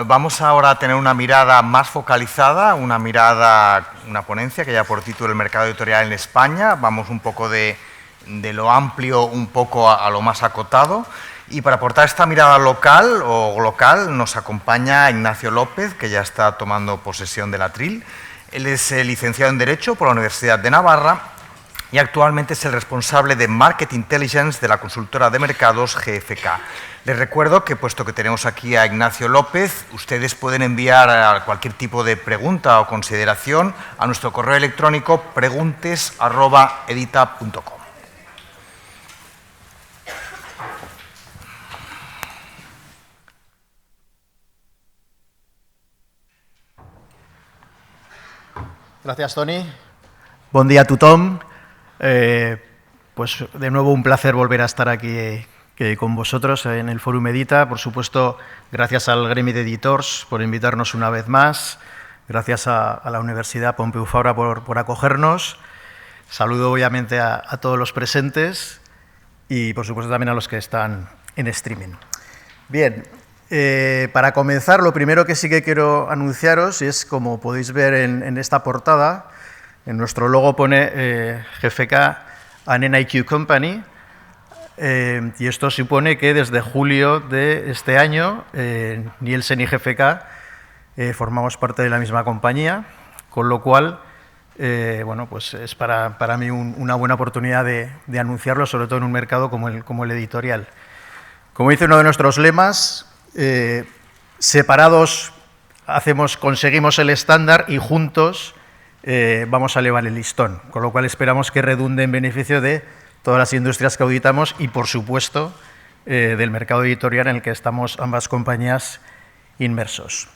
Vamos ahora a tener una mirada más focalizada, una ponencia que ya por título El mercado editorial en España. Vamos un poco de lo amplio un poco a lo más acotado. Y para aportar esta mirada local o glocal nos acompaña Ignacio López, que ya está tomando posesión del atril. Él es licenciado en Derecho por la Universidad de Navarra y actualmente es el responsable de Market Intelligence de la consultora de mercados GFK. Les recuerdo que, puesto que tenemos aquí a Ignacio López, ustedes pueden enviar cualquier tipo de pregunta o consideración a nuestro correo electrónico preguntes@edita.com. Gracias, Toni. Bon dia a tothom. Pues de nuevo un placer volver a estar aquí con vosotros en el Fórum Edita. Por supuesto, gracias al Gremi de Editors por invitarnos una vez más. Gracias a la Universidad Pompeu Fabra por acogernos. Saludo obviamente a todos los presentes y por supuesto también a los que están en streaming. Bien, para comenzar, lo primero que sí que quiero anunciaros es, como podéis ver en esta portada, en nuestro logo pone GFK and NIQ Company, y esto supone que desde julio de este año Nielsen y GFK formamos parte de la misma compañía, con lo cual bueno, pues es para mí una buena oportunidad de anunciarlo, sobre todo en un mercado como el editorial. Como dice uno de nuestros lemas, separados conseguimos el estándar y juntos vamos a elevar el listón, con lo cual esperamos que redunde en beneficio de todas las industrias que auditamos y, por supuesto, del mercado editorial en el que estamos ambas compañías inmersos.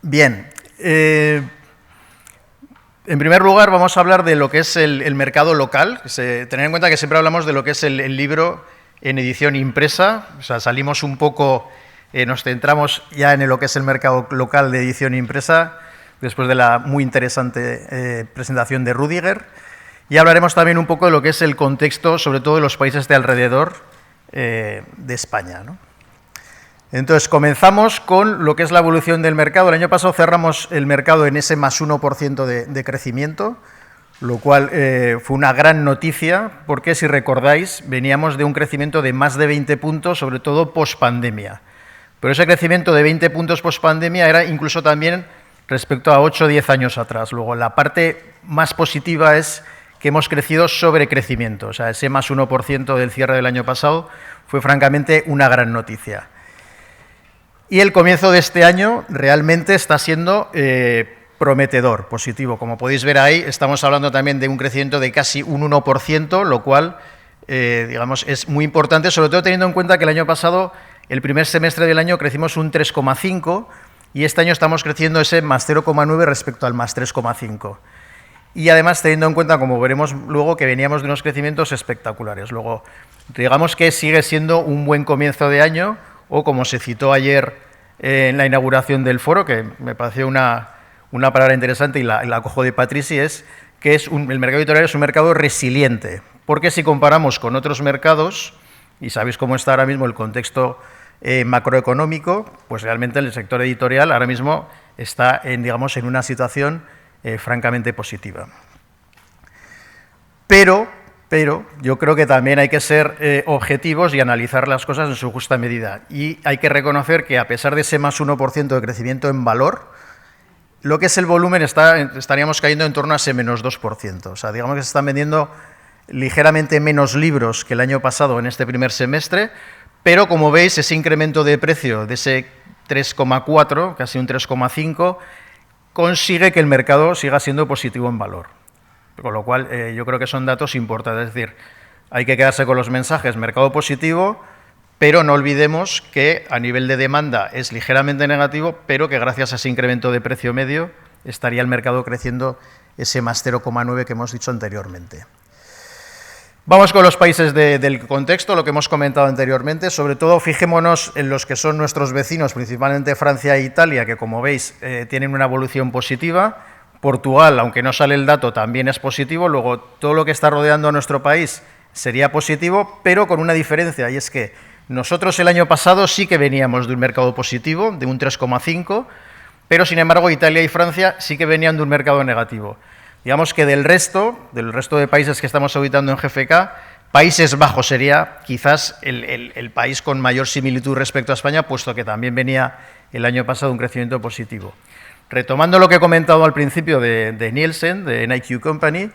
Bien, en primer lugar vamos a hablar de lo que es el mercado local. Tener en cuenta que siempre hablamos de lo que es el libro en edición impresa, o sea, salimos un poco, nos centramos ya en lo que es el mercado local de edición impresa, después de la muy interesante presentación de Rüdiger, y hablaremos también un poco de lo que es el contexto, sobre todo de los países de alrededor de España, ¿no? Entonces, comenzamos con lo que es la evolución del mercado. El año pasado cerramos el mercado en ese más 1% de crecimiento, lo cual fue una gran noticia, porque si recordáis, veníamos de un crecimiento de más de 20 puntos, sobre todo post-pandemia. Pero ese crecimiento de 20 puntos post-pandemia era incluso también respecto a 8 o 10 años atrás. Luego, la parte más positiva es que hemos crecido sobre crecimiento. O sea, ese más 1% del cierre del año pasado fue francamente una gran noticia. Y el comienzo de este año realmente está siendo prometedor, positivo. Como podéis ver ahí, estamos hablando también de un crecimiento de casi un 1%, lo cual, digamos, es muy importante, sobre todo teniendo en cuenta que el año pasado, el primer semestre del año, crecimos un 3,5%, y este año estamos creciendo ese más 0,9 respecto al más 3,5. Y además teniendo en cuenta, como veremos luego, que veníamos de unos crecimientos espectaculares. Luego, digamos que sigue siendo un buen comienzo de año, o como se citó ayer en la inauguración del foro, que me pareció una palabra interesante y la cojo de Patrici, es que el mercado editorial es un mercado resiliente, porque si comparamos con otros mercados, y sabéis cómo está ahora mismo el contexto macroeconómico, pues realmente el sector editorial ahora mismo está digamos, en una situación francamente positiva. Pero yo creo que también hay que ser objetivos y analizar las cosas en su justa medida. Y hay que reconocer que, a pesar de ese más 1% de crecimiento en valor, lo que es el volumen estaríamos cayendo en torno a ese menos 2%. O sea, digamos que se están vendiendo ligeramente menos libros que el año pasado en este primer semestre, pero como veis, ese incremento de precio de ese 3,4, casi un 3,5, consigue que el mercado siga siendo positivo en valor. Con lo cual, yo creo que son datos importantes. Es decir, hay que quedarse con los mensajes mercado positivo, pero no olvidemos que a nivel de demanda es ligeramente negativo, pero que gracias a ese incremento de precio medio estaría el mercado creciendo ese más 0,9 que hemos dicho anteriormente. Vamos con los países del contexto, lo que hemos comentado anteriormente. Sobre todo, fijémonos en los que son nuestros vecinos, principalmente Francia e Italia, que, como veis, tienen una evolución positiva. Portugal, aunque no sale el dato, también es positivo. Luego, todo lo que está rodeando a nuestro país sería positivo, pero con una diferencia, y es que Nosotros el año pasado sí que veníamos de un mercado positivo, de un 3,5, pero sin embargo Italia y Francia sí que venían de un mercado negativo. Digamos que del resto de países que estamos auditando en GFK, Países Bajos sería quizás el país con mayor similitud respecto a España, puesto que también venía el año pasado un crecimiento positivo. Retomando lo que he comentado al principio de Nielsen, de NIQ Company,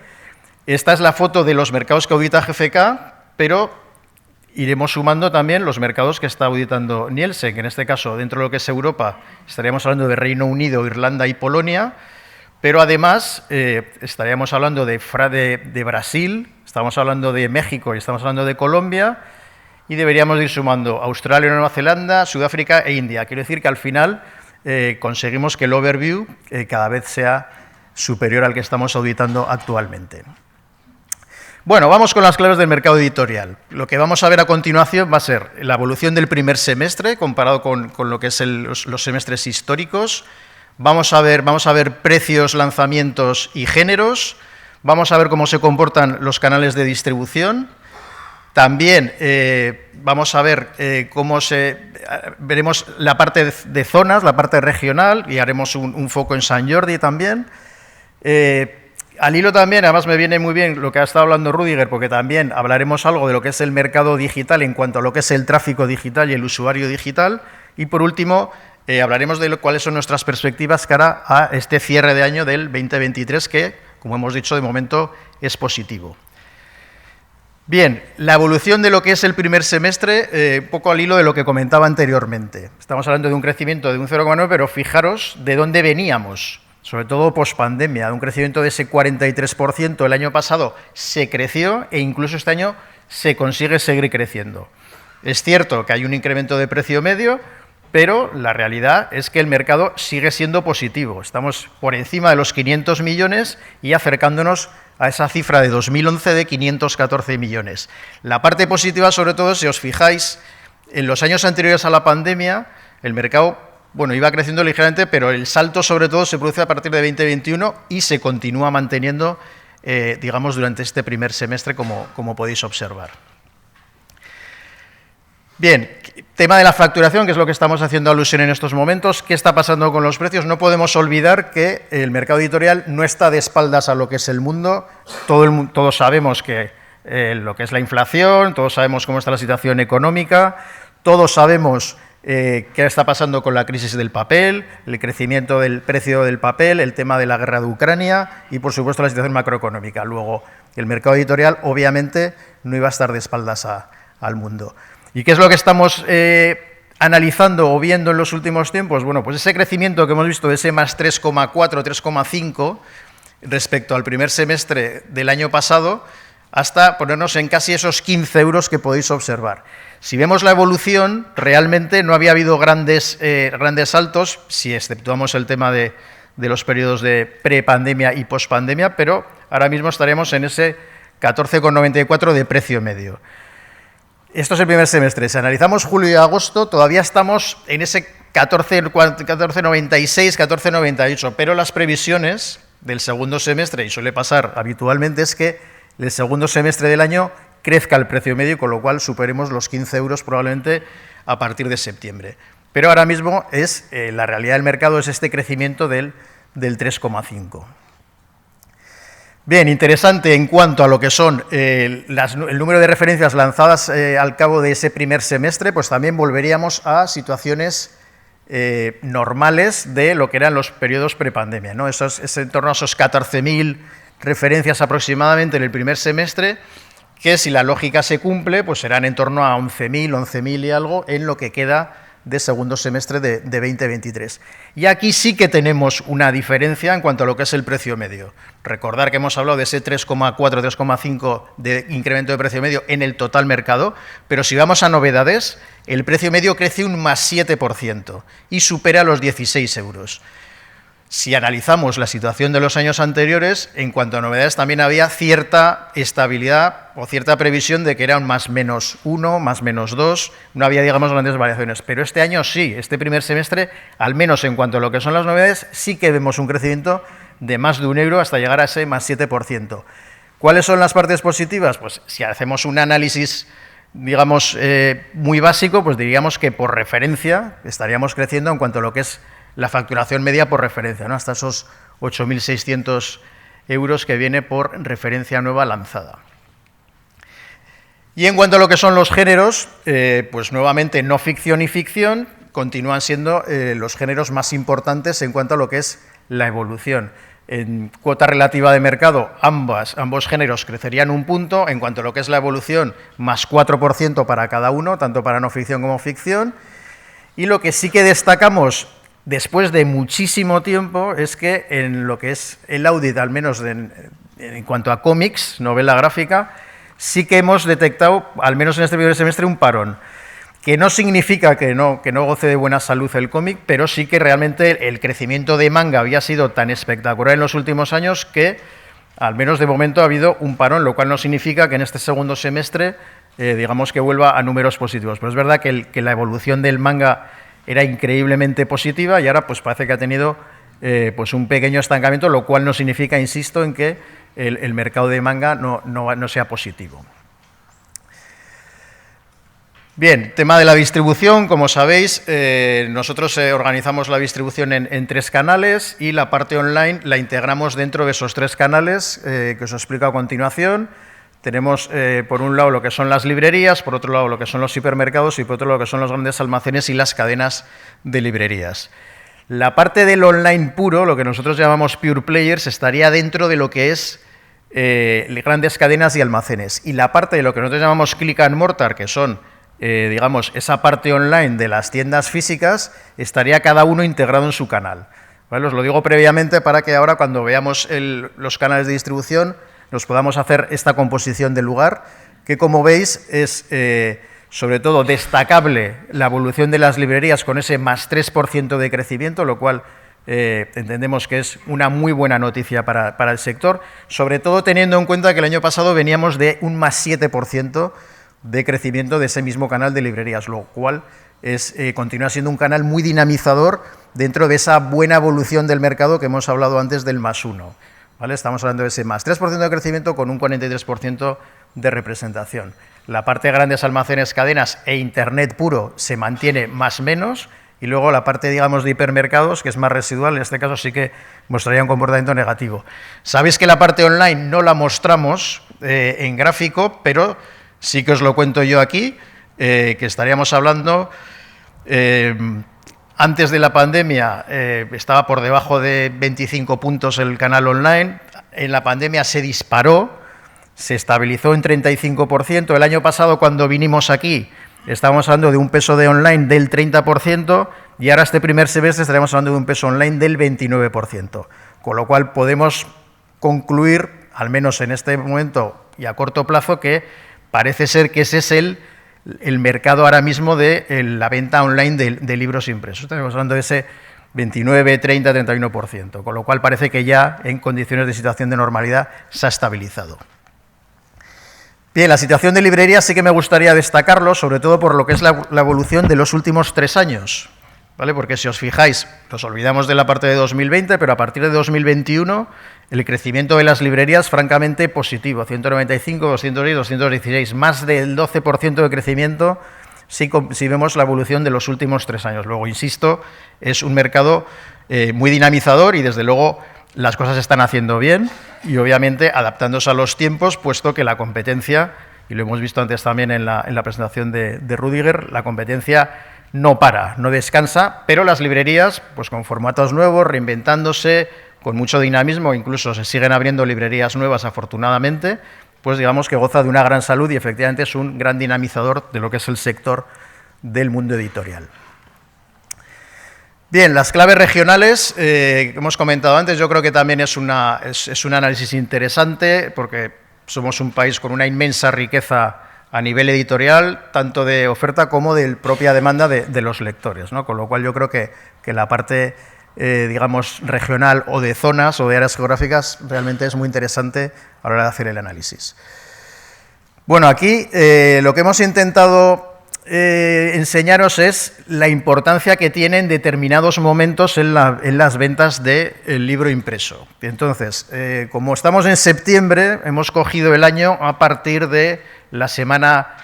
esta es la foto de los mercados que audita GFK, pero iremos sumando también los mercados que está auditando Nielsen, que en este caso, dentro de lo que es Europa, estaríamos hablando de Reino Unido, Irlanda y Polonia, pero además estaríamos hablando de Brasil, estamos hablando de México y estamos hablando de Colombia, y deberíamos ir sumando Australia, Nueva Zelanda, Sudáfrica e India. Quiero decir que al final conseguimos que el overview cada vez sea superior al que estamos auditando actualmente. Bueno, vamos con las claves del mercado editorial. Lo que vamos a ver a continuación va a ser la evolución del primer semestre comparado con lo que es los semestres históricos. Vamos a ver precios, lanzamientos y géneros. Vamos a ver cómo se comportan los canales de distribución. También vamos a ver veremos la parte de zonas, la parte regional, y haremos un foco en Sant Jordi también. Al hilo también, además me viene muy bien lo que ha estado hablando Rüdiger, porque también hablaremos algo de lo que es el mercado digital en cuanto a lo que es el tráfico digital y el usuario digital. Y por último, hablaremos de cuáles son nuestras perspectivas cara a este cierre de año del 2023, que, como hemos dicho, de momento es positivo. Bien, la evolución de lo que es el primer semestre, un poco al hilo de lo que comentaba anteriormente. Estamos hablando de un crecimiento de un 0,9, pero fijaros de dónde veníamos. Sobre todo pospandemia, de un crecimiento de ese 43%. El año pasado se creció e incluso este año se consigue seguir creciendo. Es cierto que hay un incremento de precio medio, pero la realidad es que el mercado sigue siendo positivo. Estamos por encima de los 500 millones y acercándonos a esa cifra de 2011 de 514 millones. La parte positiva, sobre todo, si os fijáis, en los años anteriores a la pandemia, el mercado iba creciendo ligeramente, pero el salto sobre todo se produce a partir de 2021 y se continúa manteniendo, digamos, durante este primer semestre, como podéis observar. Bien, tema de la facturación, que es lo que estamos haciendo alusión en estos momentos. ¿Qué está pasando con los precios? No podemos olvidar que el mercado editorial no está de espaldas a lo que es el mundo. Todos sabemos que lo que es la inflación, todos sabemos cómo está la situación económica, todos sabemos qué está pasando con la crisis del papel, el crecimiento del precio del papel, el tema de la guerra de Ucrania y, por supuesto, la situación macroeconómica. Luego, el mercado editorial, obviamente, no iba a estar de espaldas al mundo. ¿Y qué es lo que estamos analizando o viendo en los últimos tiempos? Bueno, pues ese crecimiento que hemos visto, ese más 3,4, 3,5, respecto al primer semestre del año pasado, hasta ponernos en casi esos 15 euros que podéis observar. Si vemos la evolución, realmente no había habido grandes saltos, si exceptuamos el tema de los periodos de prepandemia y pospandemia, pero ahora mismo estaremos en ese 14,94 de precio medio. Esto es el primer semestre. Si analizamos julio y agosto, todavía estamos en ese 14,96, 14,98, pero las previsiones del segundo semestre, y suele pasar habitualmente, es que el segundo semestre del año crezca el precio medio, con lo cual superemos los 15 euros probablemente a partir de septiembre. Pero ahora mismo la realidad del mercado es este crecimiento del 3,5. Bien, interesante en cuanto a lo que son el número de referencias lanzadas al cabo de ese primer semestre, pues también volveríamos a situaciones normales de lo que eran los periodos prepandemia, ¿no? Es en torno a esos 14.000 referencias aproximadamente en el primer semestre, que si la lógica se cumple, pues serán en torno a 11.000 y algo en lo que queda de segundo semestre de 2023. Y aquí sí que tenemos una diferencia en cuanto a lo que es el precio medio. Recordar que hemos hablado de ese 3,4, 3,5 de incremento de precio medio en el total mercado, pero si vamos a novedades, el precio medio crece un más 7% y supera los 16 euros. Si analizamos la situación de los años anteriores, en cuanto a novedades también había cierta estabilidad o cierta previsión de que era un más menos 1, más menos 2, no había, digamos, grandes variaciones. Pero este año sí, este primer semestre, al menos en cuanto a lo que son las novedades, sí que vemos un crecimiento de más de 1 euro hasta llegar a ese más 7%. ¿Cuáles son las partes positivas? Pues si hacemos un análisis digamos, muy básico, pues diríamos que por referencia estaríamos creciendo en cuanto a lo que es la facturación media por referencia, ¿no? Hasta esos 8.600 euros que viene por referencia nueva lanzada. Y en cuanto a lo que son los géneros, pues nuevamente no ficción y ficción continúan siendo los géneros más importantes en cuanto a lo que es la evolución. En cuota relativa de mercado, ambos géneros crecerían un punto. En cuanto a lo que es la evolución, más 4% para cada uno, tanto para no ficción como ficción. Y lo que sí que destacamos después de muchísimo tiempo es que en lo que es el audit, al menos en cuanto a cómics, novela gráfica, sí que hemos detectado, al menos en este primer semestre, un parón. Que no significa que no goce de buena salud el cómic, pero sí que realmente el crecimiento de manga había sido tan espectacular en los últimos años que, al menos de momento, ha habido un parón, lo cual no significa que en este segundo semestre, digamos, que vuelva a números positivos. Pero es verdad que la evolución del manga era increíblemente positiva y ahora pues parece que ha tenido pues un pequeño estancamiento, lo cual no significa, insisto, en que el mercado de manga no sea positivo. Bien, tema de la distribución, como sabéis, nosotros organizamos la distribución en 3 canales y la parte online la integramos dentro de esos 3 canales que os explico a continuación. Tenemos, por un lado, lo que son las librerías, por otro lado, lo que son los hipermercados y por otro lado, lo que son los grandes almacenes y las cadenas de librerías. La parte del online puro, lo que nosotros llamamos pure players, estaría dentro de lo que es grandes cadenas y almacenes. Y la parte de lo que nosotros llamamos click and mortar, que son digamos, esa parte online de las tiendas físicas, estaría cada uno integrado en su canal. ¿Vale? Os lo digo previamente para que ahora, cuando veamos los canales de distribución, nos podamos hacer esta composición del lugar, que, como veis, es sobre todo destacable la evolución de las librerías con ese más 3% de crecimiento, lo cual entendemos que es una muy buena noticia para el sector, sobre todo teniendo en cuenta que el año pasado veníamos de un más 7% de crecimiento de ese mismo canal de librerías, lo cual continúa siendo un canal muy dinamizador dentro de esa buena evolución del mercado que hemos hablado antes del más 1. ¿Vale? Estamos hablando de ese más 3% de crecimiento con un 43% de representación. La parte de grandes almacenes, cadenas e Internet puro se mantiene más o menos, y luego la parte, digamos, de hipermercados, que es más residual, en este caso sí que mostraría un comportamiento negativo. Sabéis que la parte online no la mostramos en gráfico, pero sí que os lo cuento yo aquí, que estaríamos hablando, antes de la pandemia estaba por debajo de 25 puntos el canal online, en la pandemia se disparó, se estabilizó en 35%, el año pasado cuando vinimos aquí estábamos hablando de un peso de online del 30% y ahora este primer semestre estaremos hablando de un peso online del 29%, con lo cual podemos concluir, al menos en este momento y a corto plazo, que parece ser que ese es el mercado ahora mismo de la venta online de libros impresos. Estamos hablando de ese 29, 30, 31%, con lo cual parece que ya en condiciones de situación de normalidad se ha estabilizado. Bien, la situación de librerías sí que me gustaría destacarlo, sobre todo por lo que es la evolución de los últimos 3 años, ¿vale? Porque si os fijáis, nos olvidamos de la parte de 2020, pero a partir de 2021 el crecimiento de las librerías francamente positivo, 195, 210, 216, más del 12% de crecimiento si vemos la evolución de los últimos 3 años. Luego, insisto, es un mercado muy dinamizador y, desde luego, las cosas se están haciendo bien y, obviamente, adaptándose a los tiempos, puesto que la competencia, y lo hemos visto antes también en la presentación de Rüdiger, la competencia no para, no descansa, pero las librerías, pues con formatos nuevos, reinventándose, con mucho dinamismo, incluso se siguen abriendo librerías nuevas, afortunadamente, pues digamos que goza de una gran salud y efectivamente es un gran dinamizador de lo que es el sector del mundo editorial. Bien, las claves regionales que hemos comentado antes, yo creo que también es un análisis interesante, porque somos un país con una inmensa riqueza a nivel editorial, tanto de oferta como de propia demanda de los lectores, ¿no? Con lo cual yo creo que la parte, digamos, regional o de zonas o de áreas geográficas realmente es muy interesante a la hora de hacer el análisis. Bueno, aquí lo que hemos intentado enseñaros es la importancia que tiene en determinados momentos en las ventas del libro impreso. Entonces, como estamos en septiembre, hemos cogido el año a partir de la semana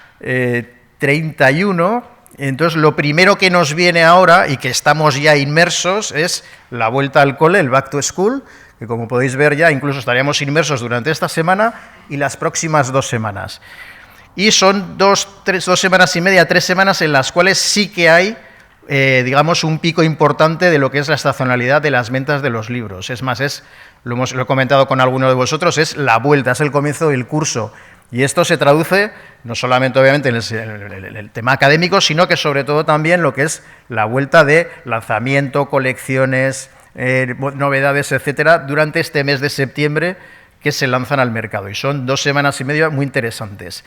31. Entonces, lo primero que nos viene ahora y que estamos ya inmersos es la vuelta al cole, el back to school, que como podéis ver ya incluso estaríamos inmersos durante esta semana y las próximas 2 semanas. Y son 2 semanas y media, 3 semanas en las cuales sí que hay, digamos, un pico importante de lo que es la estacionalidad de las ventas de los libros. Es más, lo he comentado con alguno de vosotros, es la vuelta, es el comienzo del curso. Y esto se traduce no solamente, obviamente, en el tema académico, sino que sobre todo también lo que es la vuelta de lanzamiento, colecciones, novedades, etcétera, durante este mes de septiembre que se lanzan al mercado. Y son 2 semanas y media muy interesantes.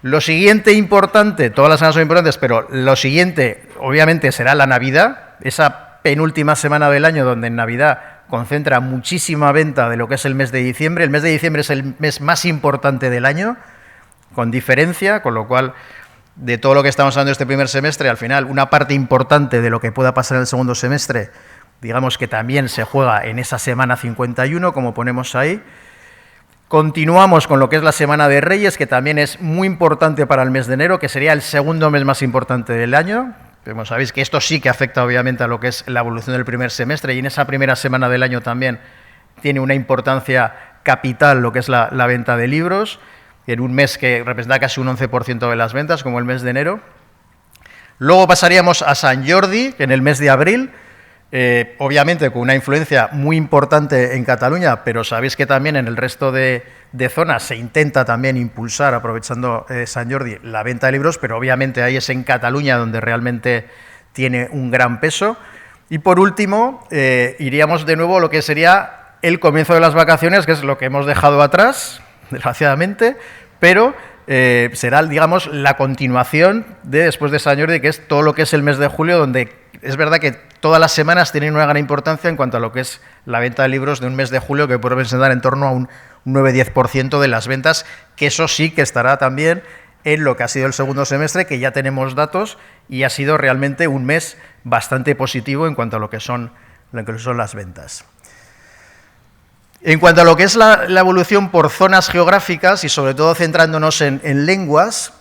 Lo siguiente importante, todas las semanas son importantes, pero lo siguiente, obviamente, será la Navidad, esa penúltima semana del año donde en Navidad concentra muchísima venta de lo que es el mes de diciembre. El mes de diciembre es el mes más importante del año, con diferencia, con lo cual, de todo lo que estamos hablando este primer semestre, al final, una parte importante de lo que pueda pasar en el segundo semestre, digamos que también se juega en esa semana 51, como ponemos ahí. Continuamos con lo que es la Semana de Reyes, que también es muy importante para el mes de enero, que sería el segundo mes más importante del año. Como sabéis que esto sí que afecta obviamente a lo que es la evolución del primer semestre y en esa primera semana del año también tiene una importancia capital lo que es la venta de libros, en un mes que representa casi un 11% de las ventas, como el mes de enero. Luego pasaríamos a Sant Jordi, que en el mes de abril, obviamente con una influencia muy importante en Cataluña, pero sabéis que también en el resto de zonas se intenta también impulsar, aprovechando Sant Jordi, la venta de libros, pero obviamente ahí es en Cataluña donde realmente tiene un gran peso. Y por último, iríamos de nuevo a lo que sería el comienzo de las vacaciones, que es lo que hemos dejado atrás, desgraciadamente, pero será, digamos, la continuación de después de Sant Jordi, que es todo lo que es el mes de julio, donde es verdad que todas las semanas tienen una gran importancia en cuanto a lo que es la venta de libros de un mes de julio, que puede representar en torno a un 9-10% de las ventas, que eso sí que estará también en lo que ha sido el segundo semestre, que ya tenemos datos, y ha sido realmente un mes bastante positivo en cuanto a lo que son las ventas. En cuanto a lo que es la evolución por zonas geográficas y sobre todo centrándonos en lenguas,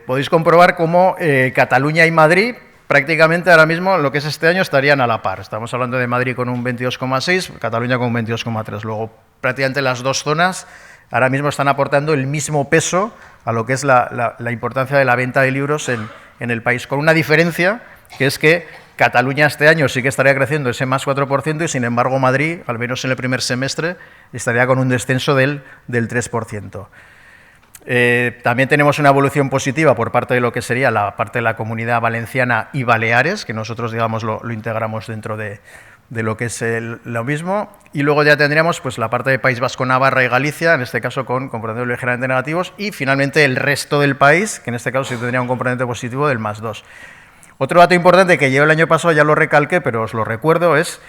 podéis comprobar cómo Cataluña y Madrid prácticamente ahora mismo lo que es este año estarían a la par. Estamos hablando de Madrid con un 22,6, Cataluña con un 22,3. Luego prácticamente las 2 zonas ahora mismo están aportando el mismo peso a lo que es la importancia de la venta de libros en el país, con una diferencia que es que Cataluña este año sí que estaría creciendo ese más 4% y, sin embargo, Madrid, al menos en el primer semestre, estaría con un descenso del 3%. También tenemos una evolución positiva por parte de lo que sería la parte de la Comunidad Valenciana y Baleares, que nosotros, digamos, lo integramos dentro de lo que es lo mismo. Y luego ya tendríamos pues la parte de País Vasco, Navarra y Galicia, en este caso con componentes ligeramente negativos, y finalmente el resto del país, que en este caso sí tendría un componente positivo del más 2. Otro dato importante que yo el año pasado ya lo recalqué, pero os lo recuerdo, es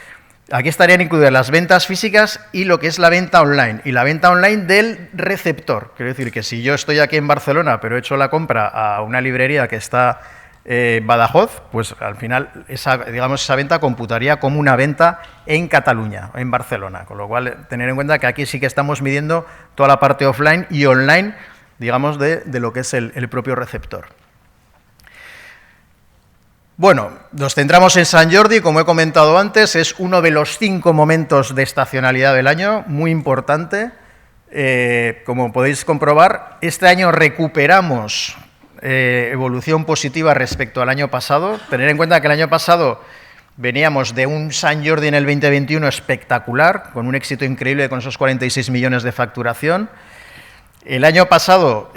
aquí estarían incluidas las ventas físicas y lo que es la venta online, y la venta online del receptor. Quiero decir que si yo estoy aquí en Barcelona, pero he hecho la compra a una librería que está en Badajoz, pues al final esa venta computaría como una venta en Cataluña, en Barcelona. Con lo cual, tener en cuenta que aquí sí que estamos midiendo toda la parte offline y online, digamos, de lo que es el propio receptor. Bueno, nos centramos en Sant Jordi, como he comentado antes, es uno de los 5 momentos de estacionalidad del año, muy importante. Como podéis comprobar, este año recuperamos evolución positiva respecto al año pasado. Tener en cuenta que el año pasado veníamos de un Sant Jordi en el 2021 espectacular, con un éxito increíble con esos 46 millones de facturación. El año pasado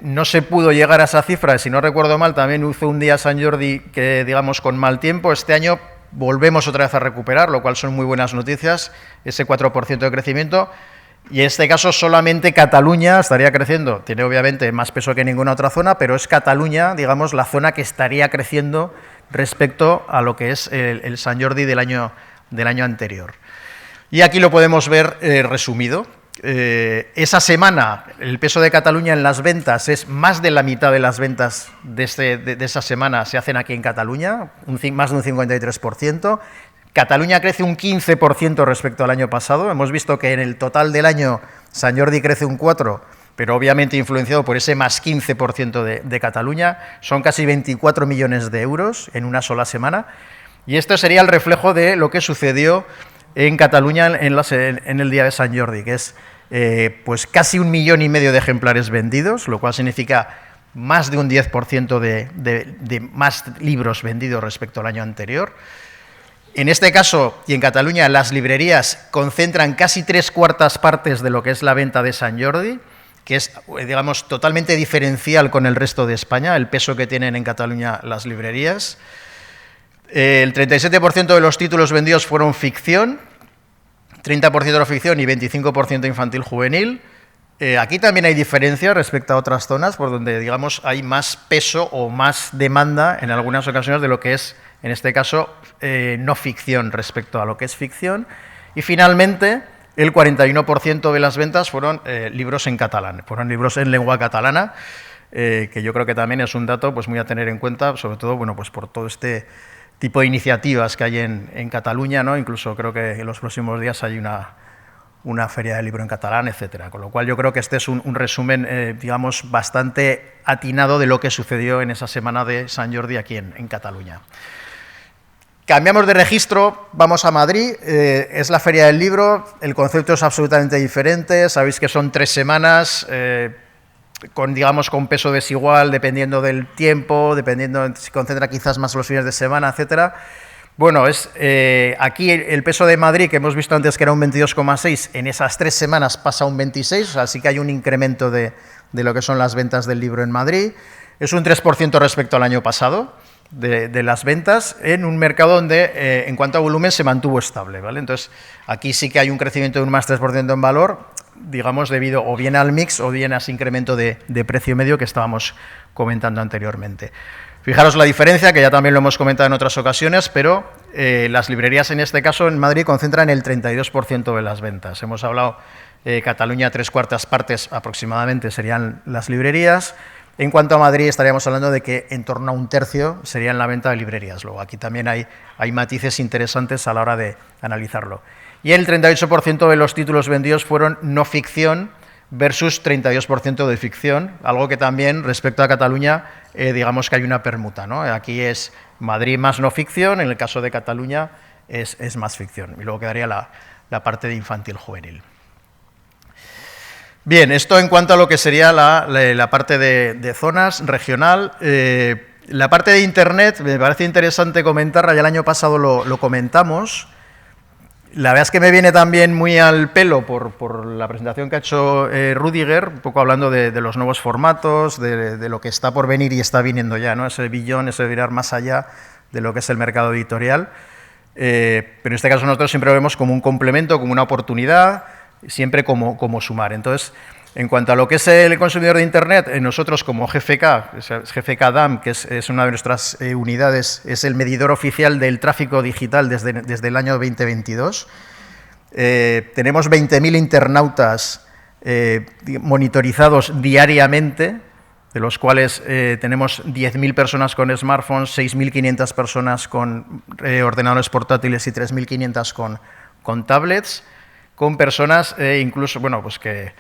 no se pudo llegar a esa cifra, si no recuerdo mal, también hizo un día Sant Jordi que, digamos, con mal tiempo. Este año volvemos otra vez a recuperar, lo cual son muy buenas noticias, ese 4% de crecimiento. Y en este caso solamente Cataluña estaría creciendo. Tiene obviamente más peso que ninguna otra zona, pero es Cataluña, digamos, la zona que estaría creciendo respecto a lo que es el Sant Jordi del año anterior. Y aquí lo podemos ver resumido. Esa semana el peso de Cataluña en las ventas es más de la mitad de las ventas de esa semana se hacen aquí en Cataluña, más de un 53%. Cataluña crece un 15% respecto al año pasado. Hemos visto que en el total del año Sant Jordi crece un 4%, pero obviamente influenciado por ese más 15% de Cataluña, son casi 24 millones de euros en una sola semana, y esto sería el reflejo de lo que sucedió en Cataluña en el día de Sant Jordi, que es pues casi 1,5 millones de ejemplares vendidos, lo cual significa más de un 10% de más libros vendidos respecto al año anterior. En este caso, y en Cataluña, las librerías concentran casi 3/4 partes de lo que es la venta de Sant Jordi, que es, digamos, totalmente diferencial con el resto de España, el peso que tienen en Cataluña las librerías. El 37% de los títulos vendidos fueron ficción, 30% era ficción y 25% infantil juvenil. Aquí también hay diferencia respecto a otras zonas, por donde, digamos, hay más peso o más demanda en algunas ocasiones de lo que es, en este caso, no ficción respecto a lo que es ficción. Y finalmente, el 41% de las ventas fueron libros en catalán, fueron libros en lengua catalana, que yo creo que también es un dato pues, muy a tener en cuenta, sobre todo bueno, pues, por todo este tipo de iniciativas que hay en Cataluña, ¿no? Incluso creo que en los próximos días hay una feria de libro en catalán, etcétera. Con lo cual yo creo que este es un resumen, digamos, bastante atinado de lo que sucedió en esa semana de Sant Jordi aquí en Cataluña. Cambiamos de registro, vamos a Madrid, es la Feria del Libro, el concepto es absolutamente diferente, sabéis que son 3 semanas, digamos, con peso desigual, dependiendo del tiempo, dependiendo si se concentra quizás más los fines de semana, etcétera. Bueno, aquí el peso de Madrid, que hemos visto antes que era un 22,6, en esas 3 semanas pasa a un 26, o sea, sí que hay un incremento de lo que son las ventas del libro en Madrid. Es un 3% respecto al año pasado de las ventas, en un mercado donde, en cuanto a volumen, se mantuvo estable, ¿vale? Entonces, aquí sí que hay un crecimiento de un más 3% en valor, digamos, debido o bien al mix o bien a ese incremento de precio medio que estábamos comentando anteriormente. Fijaros la diferencia, que ya también lo hemos comentado en otras ocasiones, pero las librerías en este caso en Madrid concentran el 32% de las ventas. Hemos hablado, Cataluña, 3/4 partes aproximadamente serían las librerías. En cuanto a Madrid, estaríamos hablando de que en torno a 1/3 serían la venta de librerías. Luego, aquí también hay matices interesantes a la hora de analizarlo. Y el 38% de los títulos vendidos fueron no ficción versus 32% de ficción, algo que también, respecto a Cataluña, digamos que hay una permuta, ¿no? Aquí es Madrid más no ficción, en el caso de Cataluña es más ficción. Y luego quedaría la parte de infantil juvenil. Bien, esto en cuanto a lo que sería la parte de zonas, regional. La parte de Internet, me parece interesante comentarla, ya el año pasado lo comentamos. La verdad es que me viene también muy al pelo por la presentación que ha hecho Rüdiger, un poco hablando de los nuevos formatos, de lo que está por venir y está viniendo ya, ¿no? Ese billón, ese mirar más allá de lo que es el mercado editorial. Pero en este caso nosotros siempre lo vemos como un complemento, como una oportunidad, siempre como sumar. Entonces, en cuanto a lo que es el consumidor de Internet, nosotros como GFK, GFK DAM, que es una de nuestras unidades, es el medidor oficial del tráfico digital desde el año 2022. Tenemos 20.000 internautas monitorizados diariamente, de los cuales tenemos 10.000 personas con smartphones, 6.500 personas con ordenadores portátiles y 3.500 con tablets, con personas incluso, bueno, pues que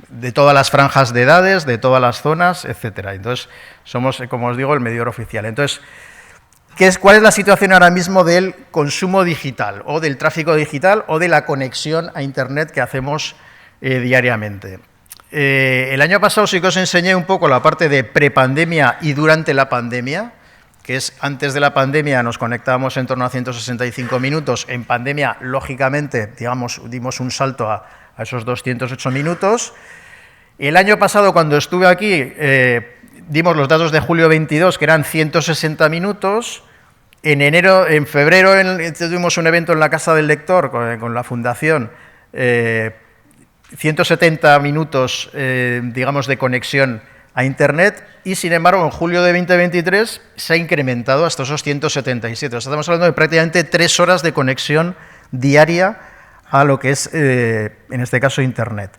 de todas las franjas de edades, de todas las zonas, etcétera. Entonces, somos, como os digo, el medidor oficial. Entonces, ¿cuál es la situación ahora mismo del consumo digital, o del tráfico digital, o de la conexión a Internet que hacemos diariamente? El año pasado sí que os enseñé un poco la parte de prepandemia y durante la pandemia, que es antes de la pandemia nos conectábamos en torno a 165 minutos, en pandemia, lógicamente, digamos, dimos un salto a esos 208 minutos. El año pasado, cuando estuve aquí, dimos los datos de julio 22, que eran 160 minutos. En febrero tuvimos un evento en la Casa del Lector con la Fundación, 170 minutos, digamos, de conexión a Internet, y sin embargo en julio de 2023 se ha incrementado hasta esos 177. O sea, estamos hablando de prácticamente 3 horas de conexión diaria a lo que es, en este caso, Internet.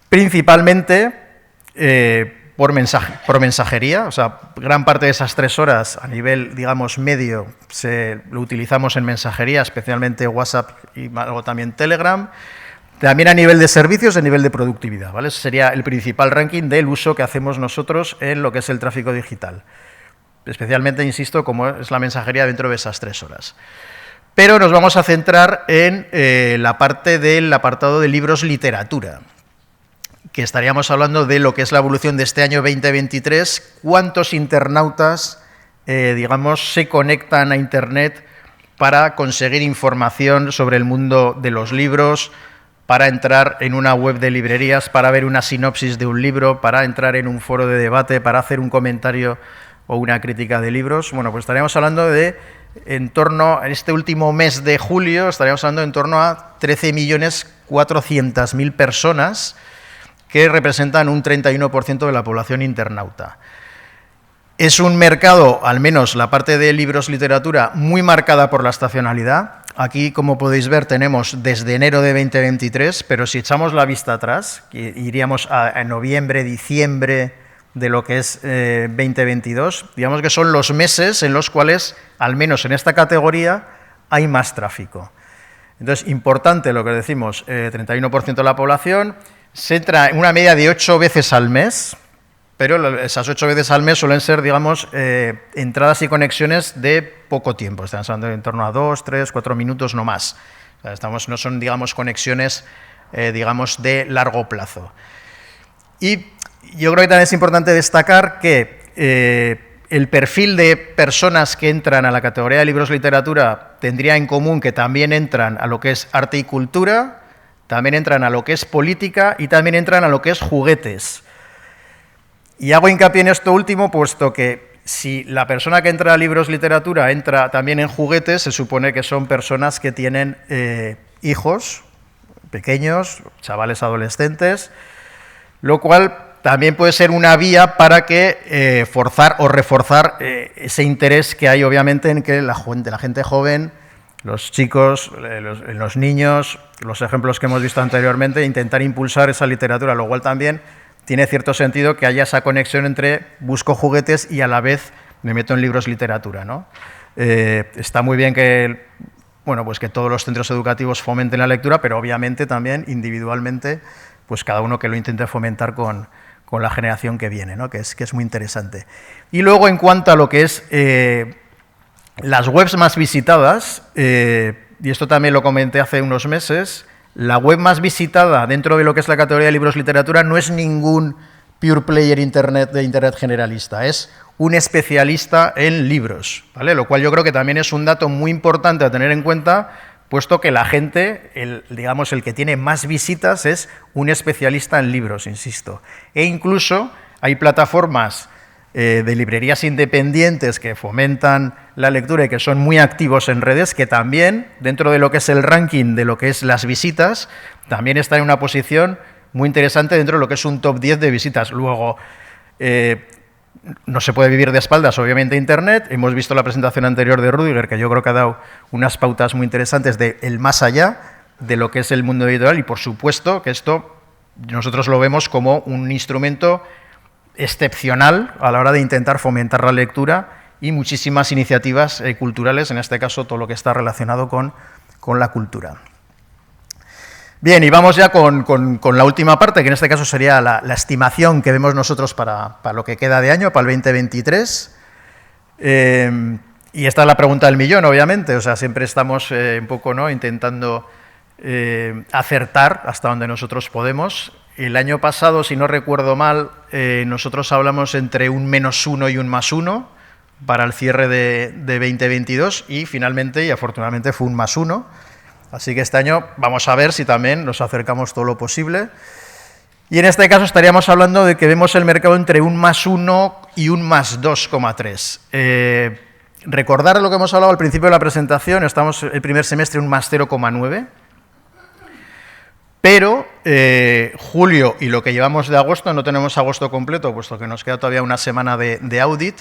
Principalmente por mensajería, o sea, gran parte de esas 3 horas a nivel, digamos, medio, lo utilizamos en mensajería, especialmente WhatsApp y luego también Telegram. También a nivel de servicios, a nivel de productividad, ¿vale? Ese sería el principal ranking del uso que hacemos nosotros en lo que es el tráfico digital. Especialmente, insisto, como es la mensajería dentro de esas 3 horas. Pero nos vamos a centrar en la parte del apartado de libros literatura, que estaríamos hablando de lo que es la evolución de este año 2023, cuántos internautas, digamos, se conectan a Internet para conseguir información sobre el mundo de los libros, para entrar en una web de librerías, para ver una sinopsis de un libro, para entrar en un foro de debate, para hacer un comentario o una crítica de libros. Bueno, pues estaríamos hablando de, en este último mes de julio, estaríamos hablando en torno a 13.400.000 personas, que representan un 31% de la población internauta. Es un mercado, al menos la parte de libros literatura, muy marcada por la estacionalidad. Aquí, como podéis ver, tenemos desde enero de 2023, pero si echamos la vista atrás, iríamos a noviembre, diciembre de lo que es 2022, digamos que son los meses en los cuales, al menos en esta categoría, hay más tráfico. Entonces, importante lo que decimos, 31% de la población, se entra en una media de 8 veces al mes, pero esas 8 veces al mes suelen ser, digamos, entradas y conexiones de poco tiempo. Estamos hablando de en torno a 2, 3, 4 minutos, no más. O sea, no son, digamos, conexiones, digamos, de largo plazo. Y yo creo que también es importante destacar que el perfil de personas que entran a la categoría de libros literatura tendría en común que también entran a lo que es arte y cultura, también entran a lo que es política y también entran a lo que es juguetes. Y hago hincapié en esto último, puesto que si la persona que entra a libros literatura entra también en juguetes, se supone que son personas que tienen hijos pequeños, chavales adolescentes, lo cual también puede ser una vía para que forzar o reforzar ese interés que hay, obviamente, en que la gente joven, los chicos, los niños, los ejemplos que hemos visto anteriormente, intentar impulsar esa literatura, lo cual también tiene cierto sentido que haya esa conexión entre busco juguetes y a la vez me meto en libros literatura, ¿no? Está muy bien que, bueno, pues que todos los centros educativos fomenten la lectura, pero obviamente también individualmente, pues cada uno que lo intente fomentar con la generación que viene, ¿no? que es muy interesante. Y luego, en cuanto a lo que es las webs más visitadas, y esto también lo comenté hace unos meses, la web más visitada dentro de lo que es la categoría de libros literatura no es ningún pure player de Internet generalista, es un especialista en libros, ¿vale? Lo cual yo creo que también es un dato muy importante a tener en cuenta, puesto que la gente, el que tiene más visitas es un especialista en libros, insisto. E incluso hay plataformas de librerías independientes que fomentan la lectura y que son muy activos en redes, que también, dentro de lo que es el ranking de lo que es las visitas, también están en una posición muy interesante dentro de lo que es un top 10 de visitas. Luego, no se puede vivir de espaldas, obviamente, a Internet. Hemos visto la presentación anterior de Rüdiger, que yo creo que ha dado unas pautas muy interesantes de el más allá de lo que es el mundo editorial, y por supuesto que esto nosotros lo vemos como un instrumento excepcional a la hora de intentar fomentar la lectura y muchísimas iniciativas culturales, en este caso todo lo que está relacionado con la cultura. Bien, y vamos ya con la última parte, que en este caso sería la estimación que vemos nosotros para lo que queda de año, para el 2023. Y esta es la pregunta del millón, obviamente, o sea, siempre estamos un poco, ¿no?, intentando acertar hasta donde nosotros podemos. El año pasado, si no recuerdo mal, nosotros hablamos entre un -1 y un +1 para el cierre de 2022 y finalmente y afortunadamente fue un +1. Así que este año vamos a ver si también nos acercamos todo lo posible. Y en este caso estaríamos hablando de que vemos el mercado entre un +1 y un +2,3. Recordar lo que hemos hablado al principio de la presentación, estamos el primer semestre un +0,9. Pero julio y lo que llevamos de agosto, no tenemos agosto completo, puesto que nos queda todavía una semana de audit,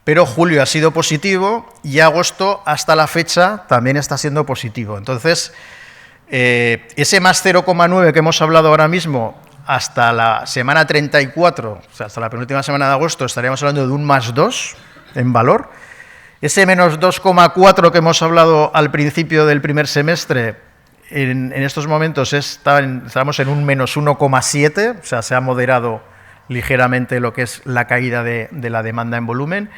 pero julio ha sido positivo y agosto hasta la fecha también está siendo positivo. Entonces, ese +0,9 que hemos hablado ahora mismo, hasta la semana 34, o sea, hasta la penúltima semana de agosto, estaríamos hablando de un +2 en valor. Ese -2,4 que hemos hablado al principio del primer semestre, en estos momentos estamos en un menos 1,7, o sea, se ha moderado ligeramente lo que es la caída de la demanda en volumen.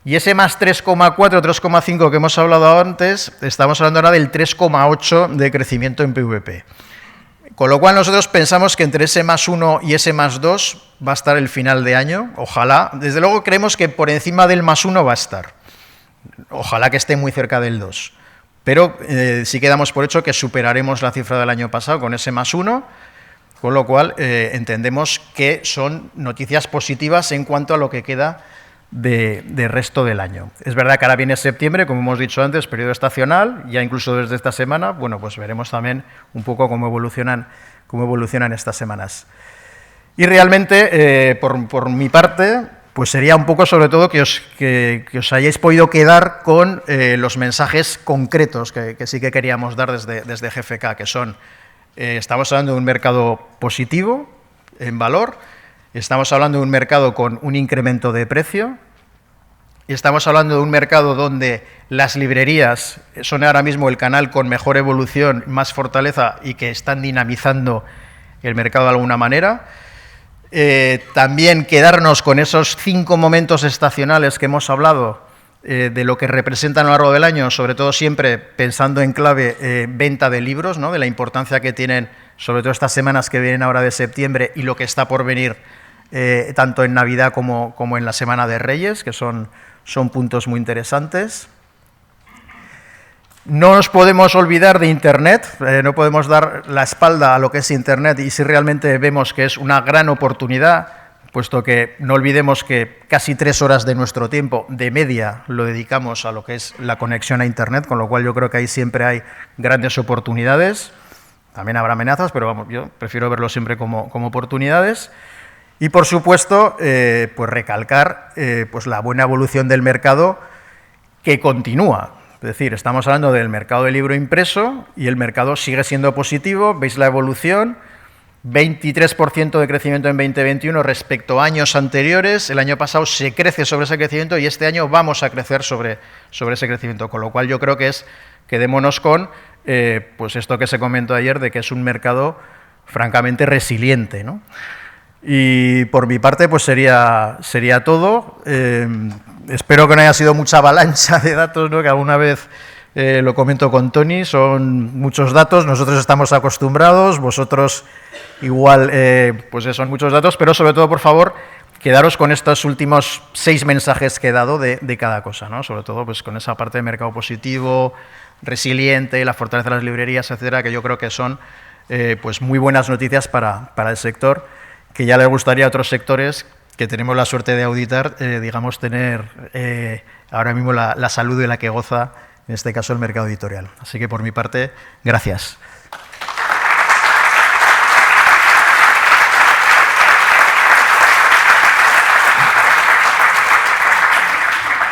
Y ese más 3,4, 3,5 que hemos hablado antes, estamos hablando ahora del 3,8 de crecimiento en PVP. Con lo cual nosotros pensamos que entre ese más 1 y ese más 2 va a estar el final de año, ojalá. Desde luego creemos que por encima del más 1 va a estar. Ojalá que esté muy cerca del 2. Pero sí quedamos por hecho que superaremos la cifra del año pasado con ese más 1, con lo cual entendemos que son noticias positivas en cuanto a lo que queda de resto del año. Es verdad que ahora viene septiembre, como hemos dicho antes, periodo estacional, ya incluso desde esta semana, bueno, pues veremos también un poco cómo evolucionan estas semanas. Y realmente, por mi parte, pues sería un poco sobre todo que os hayáis podido quedar con los mensajes concretos que sí que queríamos dar desde GFK, que son, estamos hablando de un mercado positivo en valor, estamos hablando de un mercado con un incremento de precio, y estamos hablando de un mercado donde las librerías son ahora mismo el canal con mejor evolución, más fortaleza y que están dinamizando el mercado de alguna manera. También quedarnos con esos 5 momentos estacionales que hemos hablado, de lo que representan a lo largo del año, sobre todo siempre pensando en clave venta de libros, ¿no? De la importancia que tienen, sobre todo estas semanas que vienen ahora de septiembre y lo que está por venir tanto en Navidad como en la Semana de Reyes, que son puntos muy interesantes. No nos podemos olvidar de Internet, no podemos dar la espalda a lo que es Internet y si realmente vemos que es una gran oportunidad, puesto que no olvidemos que casi 3 horas de nuestro tiempo, de media, lo dedicamos a lo que es la conexión a Internet, con lo cual yo creo que ahí siempre hay grandes oportunidades. También habrá amenazas, pero vamos, yo prefiero verlo siempre como oportunidades. Y, por supuesto, pues recalcar pues la buena evolución del mercado que continúa. Es decir, estamos hablando del mercado del libro impreso y el mercado sigue siendo positivo. Veis la evolución, 23% de crecimiento en 2021 respecto a años anteriores. El año pasado se crece sobre ese crecimiento y este año vamos a crecer sobre ese crecimiento. Con lo cual yo creo que quedémonos con pues esto que se comentó ayer de que es un mercado francamente resiliente, ¿no? Y por mi parte pues sería todo. Espero que no haya sido mucha avalancha de datos, ¿no? Que alguna vez lo comento con Tony, son muchos datos, nosotros estamos acostumbrados, vosotros igual pues son muchos datos, pero sobre todo, por favor, quedaros con estos últimos 6 mensajes que he dado de cada cosa, ¿no? Sobre todo pues con esa parte de mercado positivo, resiliente, la fortaleza de las librerías, etcétera, que yo creo que son pues muy buenas noticias para el sector, que ya le gustaría a otros sectores que tenemos la suerte de auditar, digamos, tener ahora mismo la salud de la que goza, en este caso, el mercado editorial. Así que, por mi parte, gracias.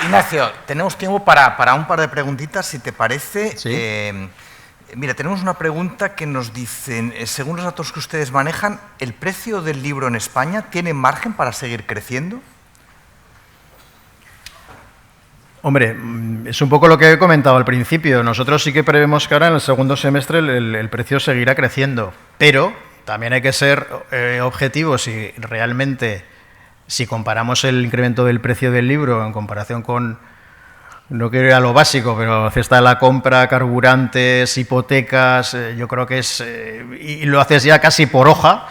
Ignacio, tenemos tiempo para un par de preguntitas, si te parece. Sí. Mira, tenemos una pregunta que nos dicen, según los datos que ustedes manejan, ¿el precio del libro en España tiene margen para seguir creciendo? Hombre, es un poco lo que he comentado al principio. Nosotros sí que prevemos que ahora en el segundo semestre el precio seguirá creciendo, pero también hay que ser objetivos y realmente, si comparamos el incremento del precio del libro en comparación con, no quiero ir a lo básico, pero cesta de la compra, carburantes, hipotecas, yo creo que es, y lo haces ya casi por hoja,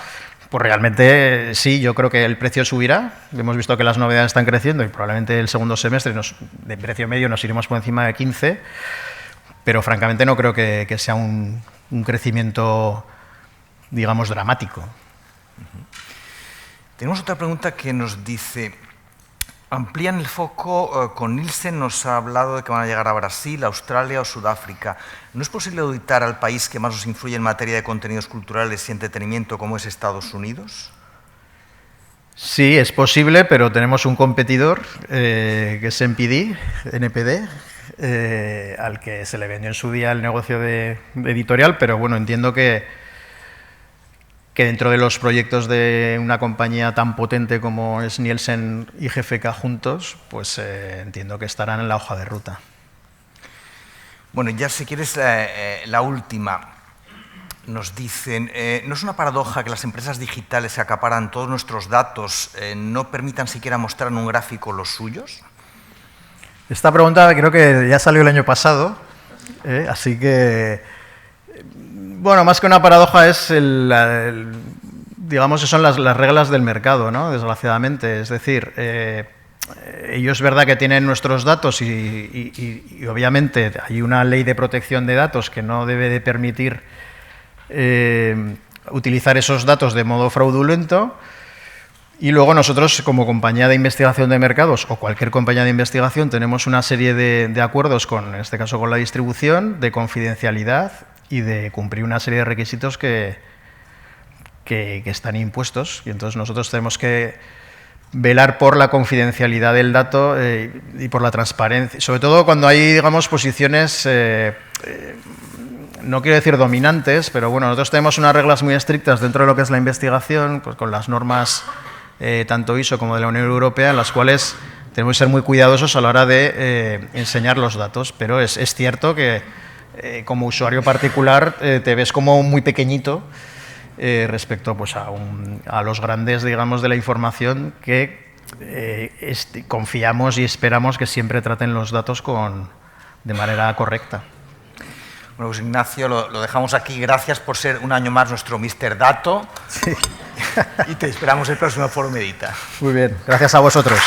pues realmente sí, yo creo que el precio subirá. Hemos visto que las novedades están creciendo y probablemente el segundo semestre de precio medio nos iremos por encima de 15, pero francamente no creo que sea un crecimiento, digamos, dramático. Tenemos otra pregunta que nos dice, amplían el foco, con Nielsen nos ha hablado de que van a llegar a Brasil, Australia o Sudáfrica. ¿No es posible auditar al país que más os influye en materia de contenidos culturales y entretenimiento como es Estados Unidos? Sí, es posible, pero tenemos un competidor que es NPD, al que se le vendió en su día el negocio de editorial, pero bueno, entiendo que dentro de los proyectos de una compañía tan potente como es Nielsen y GFK juntos, pues entiendo que estarán en la hoja de ruta. Bueno, ya si quieres la última. Nos dicen, ¿no es una paradoja que las empresas digitales que acaparan todos nuestros datos no permitan siquiera mostrar en un gráfico los suyos? Esta pregunta creo que ya salió el año pasado, así que, bueno, más que una paradoja es, digamos, son las reglas del mercado, ¿no? Desgraciadamente. Es decir, ellos es verdad que tienen nuestros datos y obviamente hay una ley de protección de datos que no debe de permitir utilizar esos datos de modo fraudulento. Y luego nosotros, como compañía de investigación de mercados o cualquier compañía de investigación, tenemos una serie de acuerdos, en este caso con la distribución, de confidencialidad y de cumplir una serie de requisitos que están impuestos. Y entonces nosotros tenemos que velar por la confidencialidad del dato y por la transparencia. Sobre todo cuando hay, digamos, posiciones, no quiero decir dominantes, pero bueno, nosotros tenemos unas reglas muy estrictas dentro de lo que es la investigación, pues con las normas tanto ISO como de la Unión Europea, en las cuales tenemos que ser muy cuidadosos a la hora de enseñar los datos, pero es cierto que como usuario particular te ves como muy pequeñito respecto pues, a los grandes, digamos, de la información que confiamos y esperamos que siempre traten los datos de manera correcta. Bueno, pues Ignacio, lo dejamos aquí. Gracias por ser un año más nuestro Mr. Dato. Sí. Y te esperamos el próximo Foro Medita. Muy bien, gracias a vosotros.